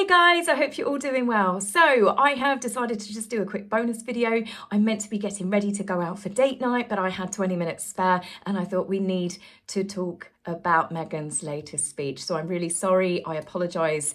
Hey guys, I hope you're all doing well. So I have decided to just do a quick bonus video. I'm meant to be getting ready to go out for date night, but I had 20 minutes spare and I thought we need to talk about Meghan's latest speech. So I'm really sorry, I apologise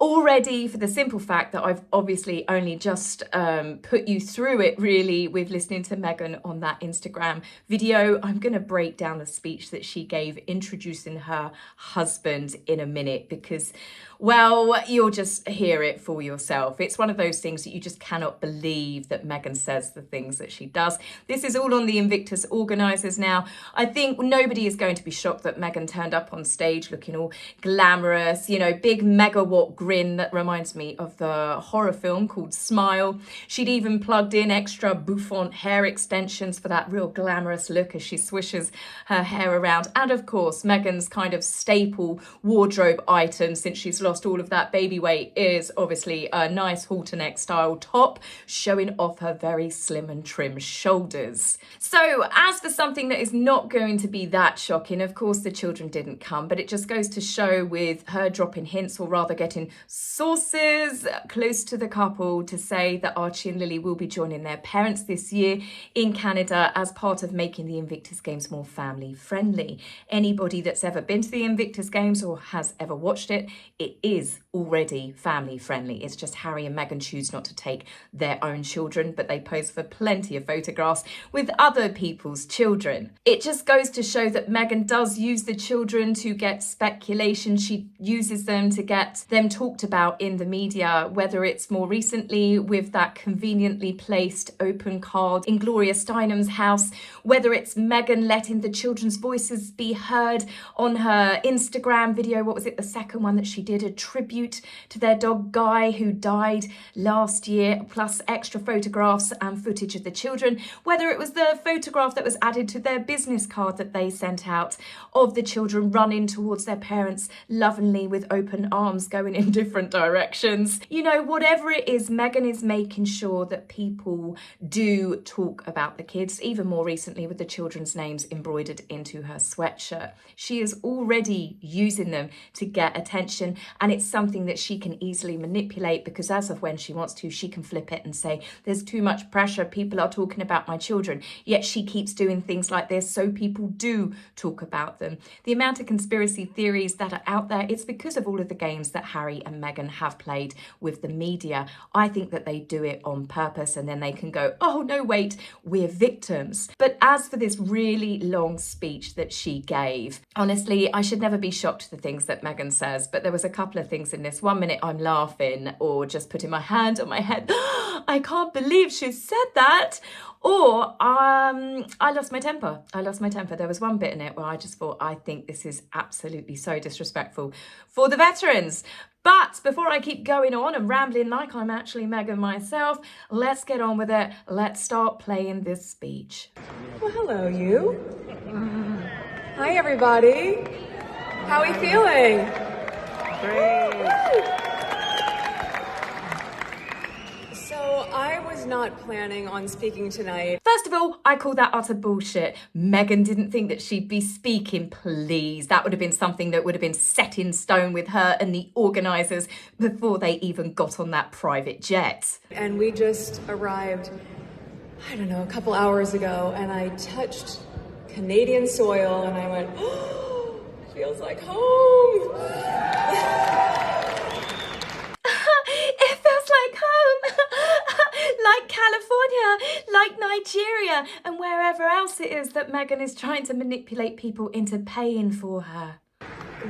already for the simple fact that I've obviously only just put you through it really with listening to Meghan on that Instagram video. I'm going to break down the speech that she gave introducing her husband in a minute because, well, you'll just hear it for yourself. It's one of those things that you just cannot believe that Meghan says the things that she does. This is all on the Invictus organisers now. I think nobody is going to be shocked that Meghan turned up on stage looking all glamorous, you know, big megawatt grin that reminds me of the horror film called Smile. She'd even plugged in extra bouffant hair extensions for that real glamorous look as she swishes her hair around. And of course, Meghan's kind of staple wardrobe item since she's lost all of that baby weight is obviously a nice halter neck style top showing off her very slim and trim shoulders. So as for something that is not going to be that shocking, of course the children didn't come, but it just goes to show with her dropping hints, or rather getting sources close to the couple to say that Archie and Lily will be joining their parents this year in Canada as part of making the Invictus Games more family friendly. Anybody that's ever been to the Invictus Games or has ever watched it, it is already family friendly. It's just Harry and Meghan choose not to take their own children, but they pose for plenty of photographs with other people's children. It just goes to show that Meghan does use the children to get speculation. She uses them to get them talked about in the media, whether it's more recently with that conveniently placed open card in Gloria Steinem's house, whether it's Meghan letting the children's voices be heard on her Instagram video. What was it, the second one that she did, a tribute to their dog Guy who died last year, plus extra photographs and footage of the children, whether it was the photograph that was added to their business card that they sent out of the children running towards their parents lovingly with open arms going in different directions. You know, whatever it is, Meghan is making sure that people do talk about the kids, even more recently with the children's names embroidered into her sweatshirt. She is already using them to get attention, and it's something that she can easily manipulate because as of when she wants to, she can flip it and say, there's too much pressure, people are talking about my children, yet she keeps doing things like this so people do talk about them. The amount of conspiracy theories that are out there, it's because of all of the games that Harry and Meghan have played with the media. I think that they do it on purpose and then they can go, oh no, wait, we're victims. But as for this really long speech that she gave, honestly, I should never be shocked at the things that Meghan says, but there was a couple of things in this. 1 minute I'm laughing or just putting my hand on my head. I can't believe she said that. Or I lost my temper. There was one bit in it where I just thought, I think this is absolutely so disrespectful for the veterans. But before I keep going on and rambling like I'm actually Meghan myself, let's get on with it. Let's start playing this speech. Well, hello, you. Hi, everybody. How are we feeling? Great. So I was not planning on speaking tonight. First of all, I call that utter bullshit. Meghan didn't think that she'd be speaking, please. That would have been something that would have been set in stone with her and the organisers before they even got on that private jet. And we just arrived, I don't know, a couple hours ago, and I touched Canadian soil and I went, oh, feels like home. It feels like home. Like California, like Nigeria, and wherever else it is that Meghan is trying to manipulate people into paying for her.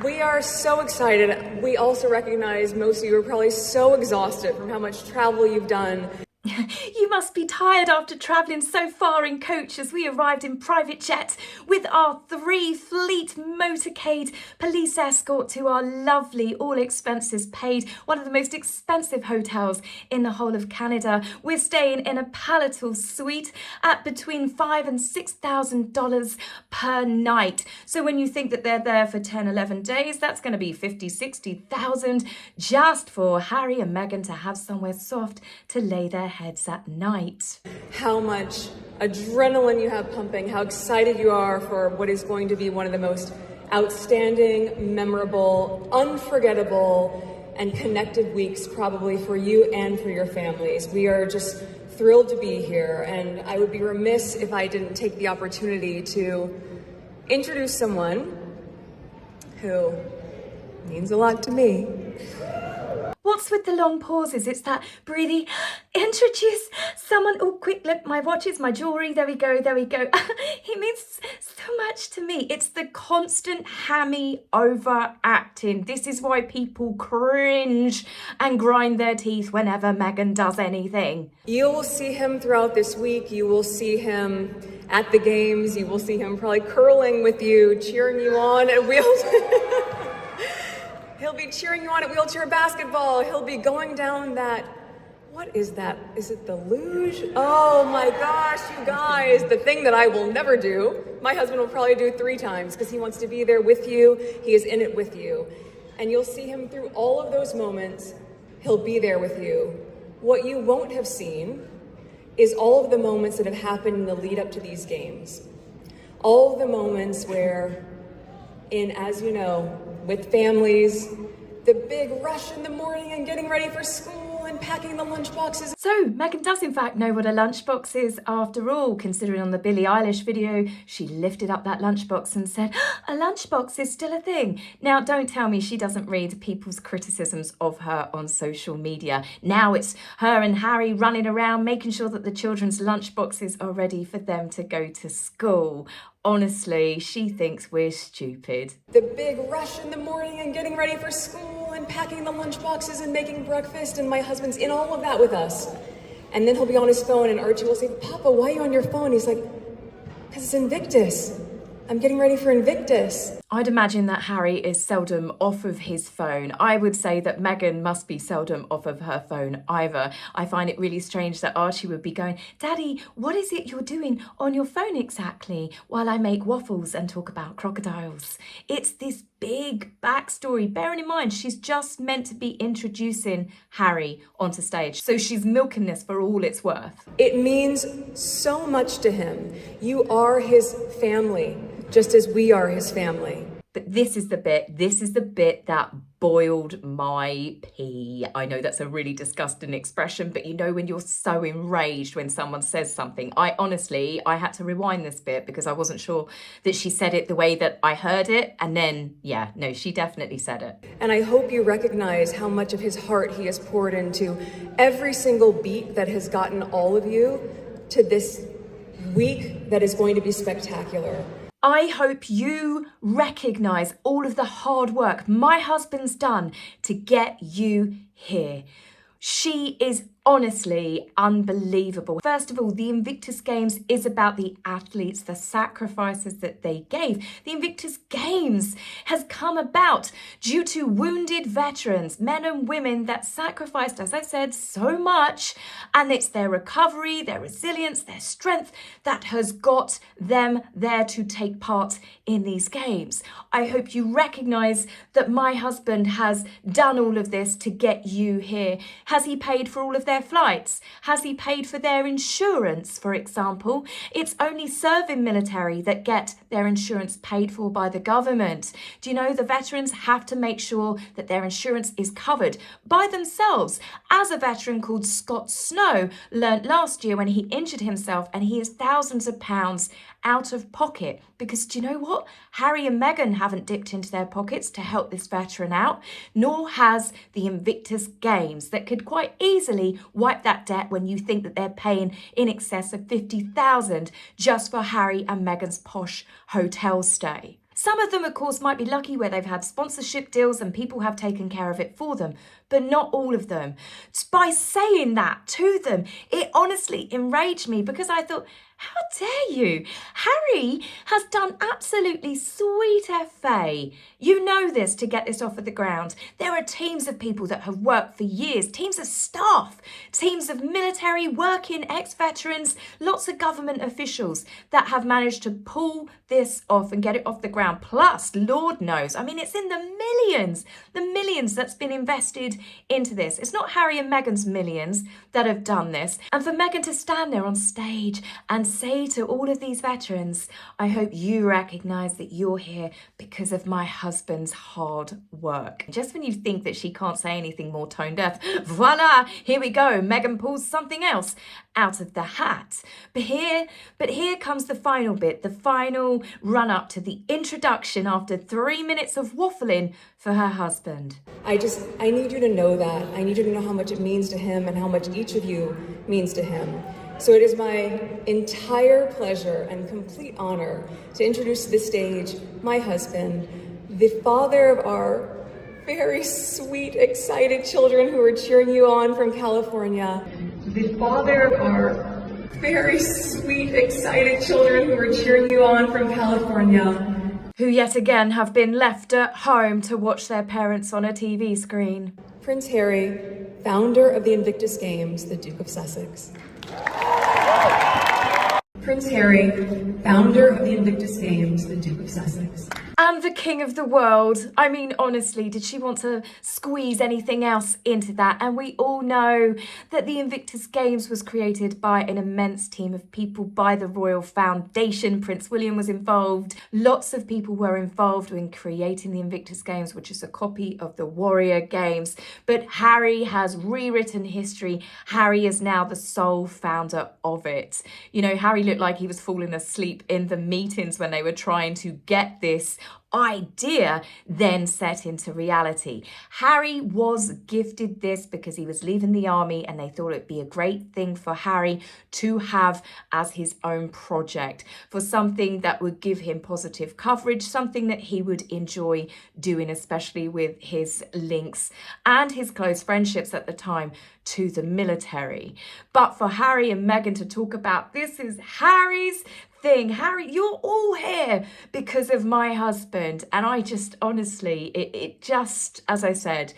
We are so excited. We also recognize most of you are probably so exhausted from how much travel you've done. You must be tired after travelling so far in coach as we arrived in private jet with our 3-fleet motorcade police escort to our lovely, all expenses paid, one of the most expensive hotels in the whole of Canada. We're staying in a palatal suite at between $5,000 and $6,000 per night. So when you think that they're there for 10, 11 days, that's going to be 50, 60,000 just for Harry and Meghan to have somewhere soft to lay their heads at night. How much adrenaline you have pumping, how excited you are for what is going to be one of the most outstanding, memorable, unforgettable, and connected weeks probably for you and for your families. We are just thrilled to be here, and I would be remiss if I didn't take the opportunity to introduce someone who means a lot to me. What's with the long pauses? It's that breathy, introduce someone. Oh, quick, look, my watches, my jewellery, there we go, there we go. He means so much to me. It's the constant hammy overacting. This is why people cringe and grind their teeth whenever Meghan does anything. You will see him throughout this week. You will see him at the games. You will see him probably curling with you, cheering you on at wheels. He'll be cheering you on at wheelchair basketball. He'll be going down that, what is that? Is it the luge? Oh my gosh, you guys, the thing that I will never do. My husband will probably do 3 times because he wants to be there with you. He is in it with you. And you'll see him through all of those moments. He'll be there with you. What you won't have seen is all of the moments that have happened in the lead up to these games. All of the moments where, as you know, with families, the big rush in the morning and getting ready for school and packing the lunch boxes. So Meghan does in fact know what a lunchbox is after all, considering on the Billie Eilish video, she lifted up that lunchbox and said, a lunchbox is still a thing. Now, don't tell me she doesn't read people's criticisms of her on social media. Now it's her and Harry running around making sure that the children's lunchboxes are ready for them to go to school. Honestly, she thinks we're stupid. The big rush in the morning and getting ready for school and packing the lunch boxes and making breakfast, and my husband's in all of that with us. And then he'll be on his phone and Archie will say, Papa, why are you on your phone? He's like, because it's Invictus. I'm getting ready for Invictus. I'd imagine that Harry is seldom off of his phone. I would say that Meghan must be seldom off of her phone either. I find it really strange that Archie would be going, Daddy, what is it you're doing on your phone exactly while I make waffles and talk about crocodiles? It's this big backstory. Bearing in mind, she's just meant to be introducing Harry onto stage. So she's milking this for all it's worth. It means so much to him. You are his family, just as we are his family. But this is the bit that boiled my pee. I know that's a really disgusting expression, but you know when you're so enraged when someone says something. I had to rewind this bit because I wasn't sure that she said it the way that I heard it. And then, yeah, no, she definitely said it. And I hope you recognize how much of his heart he has poured into every single beat that has gotten all of you to this week that is going to be spectacular. I hope you recognise all of the hard work my husband's done to get you here. She is honestly unbelievable. First of all, the Invictus Games is about the athletes, the sacrifices that they gave. The Invictus Games has come about due to wounded veterans, men and women that sacrificed, as I said, so much. And it's their recovery, their resilience, their strength that has got them there to take part in these games. I hope you recognise that my husband has done all of this to get you here. Has he paid for all of their flights? Has he paid for their insurance, for example? It's only serving military that get their insurance paid for by the government. Do you know the veterans have to make sure that their insurance is covered by themselves? As a veteran called Scott Snow learnt last year when he injured himself, and he is thousands of pounds out of pocket, because do you know what? Harry and Meghan haven't dipped into their pockets to help this veteran out, nor has the Invictus Games, that could quite easily wipe that debt when you think that they're paying in excess of $50,000 just for Harry and Meghan's posh hotel stay. Some of them, of course, might be lucky where they've had sponsorship deals and people have taken care of it for them, but not all of them. By saying that to them, it honestly enraged me, because I thought, how dare you? Harry has done absolutely sweet FA. You know this to get this off of the ground. There are teams of people that have worked for years, teams of staff, teams of military, working ex-veterans, lots of government officials that have managed to pull this off and get it off the ground. Plus, Lord knows, I mean, it's in the millions that's been invested into this. It's not Harry and Meghan's millions that have done this. And for Meghan to stand there on stage and say to all of these veterans, I hope you recognise that you're here because of my husband's hard work. Just when you think that she can't say anything more tone deaf, voila, here we go. Meghan pulls something else out of the hat. But here comes the final bit, the final run up to the introduction after 3 minutes of waffling for her husband. I need you to know that. I need you to know how much it means to him and how much each of you means to him. So it is my entire pleasure and complete honor to introduce to the stage my husband, the father of our very sweet, excited children who are cheering you on from California. The father of our very sweet, excited children who are cheering you on from California. Who yet again have been left at home to watch their parents on a TV screen. Prince Harry, founder of the Invictus Games, the Duke of Sussex. Prince Harry, founder of the Invictus Games, the Duke of Sussex. And the king of the world. I mean, honestly, did she want to squeeze anything else into that? And we all know that the Invictus Games was created by an immense team of people by the Royal Foundation. Prince William was involved. Lots of people were involved in creating the Invictus Games, which is a copy of the Warrior Games. But Harry has rewritten history. Harry is now the sole founder of it. You know, Harry looked like he was falling asleep in the meetings when they were trying to get this idea then set into reality. Harry was gifted this because he was leaving the army and they thought it'd be a great thing for Harry to have as his own project, for something that would give him positive coverage, something that he would enjoy doing, especially with his links and his close friendships at the time to the military. But for Harry and Meghan to talk about this is Harry's thing. Harry, you're all here because of my husband. And I just, honestly, it just, as I said,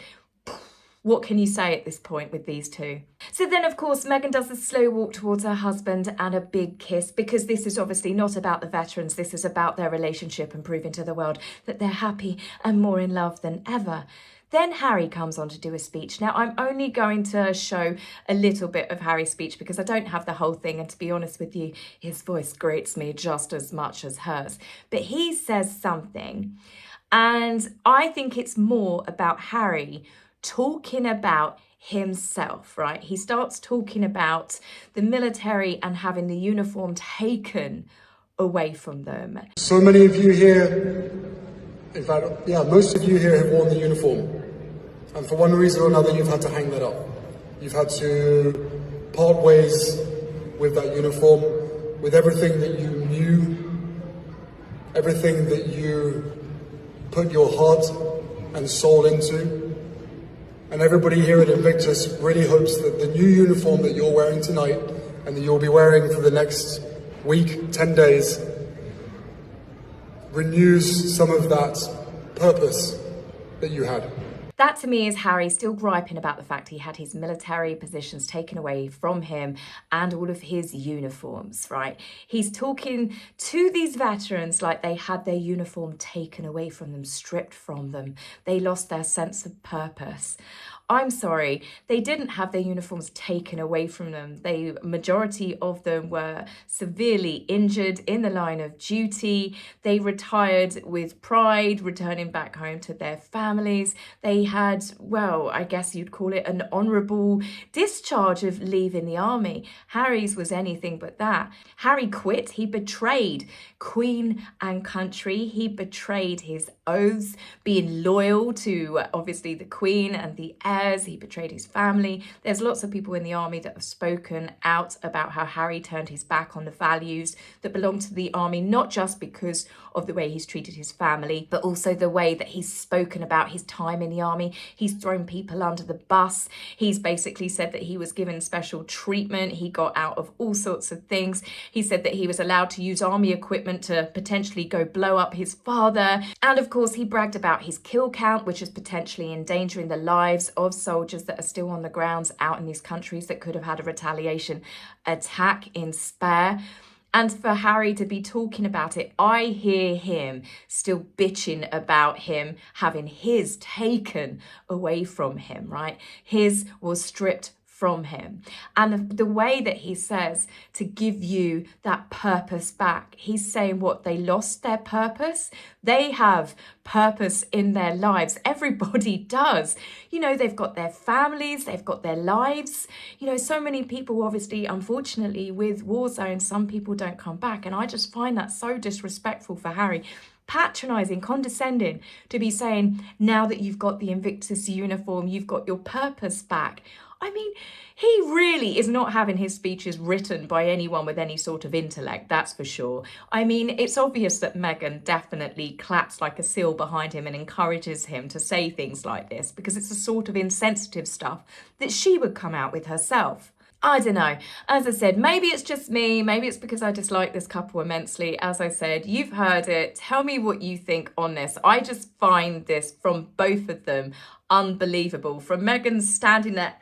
what can you say at this point with these two? So then, of course, Meghan does a slow walk towards her husband and a big kiss, because this is obviously not about the veterans. This is about their relationship and proving to the world that they're happy and more in love than ever. Then Harry comes on to do a speech. Now, I'm only going to show a little bit of Harry's speech because I don't have the whole thing. And to be honest with you, his voice grates me just as much as hers. But he says something, and I think it's more about Harry talking about himself, right? He starts talking about the military and having the uniform taken away from them. So many of you here, in fact, yeah, most of you here have worn the uniform. And for one reason or another, you've had to hang that up. You've had to part ways with that uniform, with everything that you knew, everything that you put your heart and soul into. And everybody here at Invictus really hopes that the new uniform that you're wearing tonight and that you'll be wearing for the next week, 10 days, renews some of that purpose that you had. That to me is Harry still griping about the fact he had his military positions taken away from him and all of his uniforms, right? He's talking to these veterans like they had their uniform taken away from them, stripped from them. They lost their sense of purpose. I'm sorry, they didn't have their uniforms taken away from them. The majority of them were severely injured in the line of duty. They retired with pride, returning back home to their families. They had, well, I guess you'd call it an honourable discharge of leaving the army. Harry's was anything but that. Harry quit. He betrayed Queen and country. He betrayed his oaths, being loyal to obviously the Queen and the heirs. He betrayed his family. There's lots of people in the army that have spoken out about how Harry turned his back on the values that belong to the army, not just because of the way he's treated his family, but also the way that he's spoken about his time in the army. He's thrown people under the bus. He's basically said that he was given special treatment. He got out of all sorts of things. He said that he was allowed to use army equipment to potentially go blow up his father. And of course, he bragged about his kill count, which is potentially endangering the lives of soldiers that are still on the grounds out in these countries that could have had a retaliation attack in spare. And for Harry to be talking about it, I hear him still bitching about him having his taken away from him, right? His was stripped from him. And the way that he says to give you that purpose back, he's saying what they lost their purpose. They have purpose in their lives. Everybody does. You know, they've got their families, they've got their lives. You know, so many people, obviously, unfortunately, with war zones, some people don't come back. And I just find that so disrespectful for Harry. Patronising, condescending to be saying, now that you've got the Invictus uniform, you've got your purpose back. I mean, he really is not having his speeches written by anyone with any sort of intellect, that's for sure. I mean, it's obvious that Meghan definitely claps like a seal behind him and encourages him to say things like this, because it's the sort of insensitive stuff that she would come out with herself. I don't know. As I said, maybe it's just me. Maybe it's because I dislike this couple immensely. As I said, you've heard it. Tell me what you think on this. I just find this from both of them unbelievable. From Meghan standing there,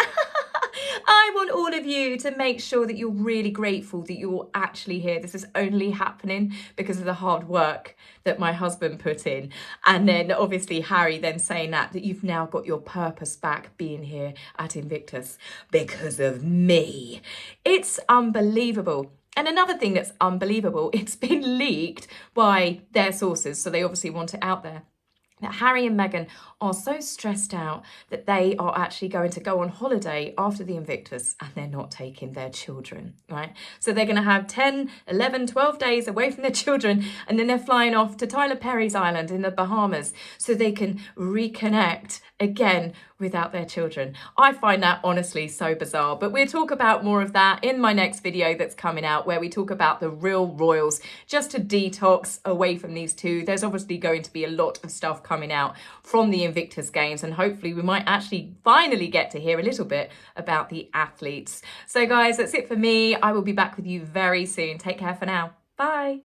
I want all of you to make sure that you're really grateful that you're actually here. This is only happening because of the hard work that my husband put in. And then obviously Harry then saying that you've now got your purpose back being here at Invictus because of me. It's unbelievable. And another thing that's unbelievable, it's been leaked by their sources, so they obviously want it out there, that Harry and Meghan are so stressed out that they are actually going to go on holiday after the Invictus and they're not taking their children, right? So they're going to have 10, 11, 12 days away from their children, and then they're flying off to Tyler Perry's island in the Bahamas so they can reconnect again without their children. I find that honestly so bizarre, but we'll talk about more of that in my next video that's coming out, where we talk about the real royals, just to detox away from these two. There's obviously going to be a lot of stuff coming out from the Invictus Games, and hopefully we might actually finally get to hear a little bit about the athletes. So guys, that's it for me. I will be back with you very soon. Take care for now. Bye.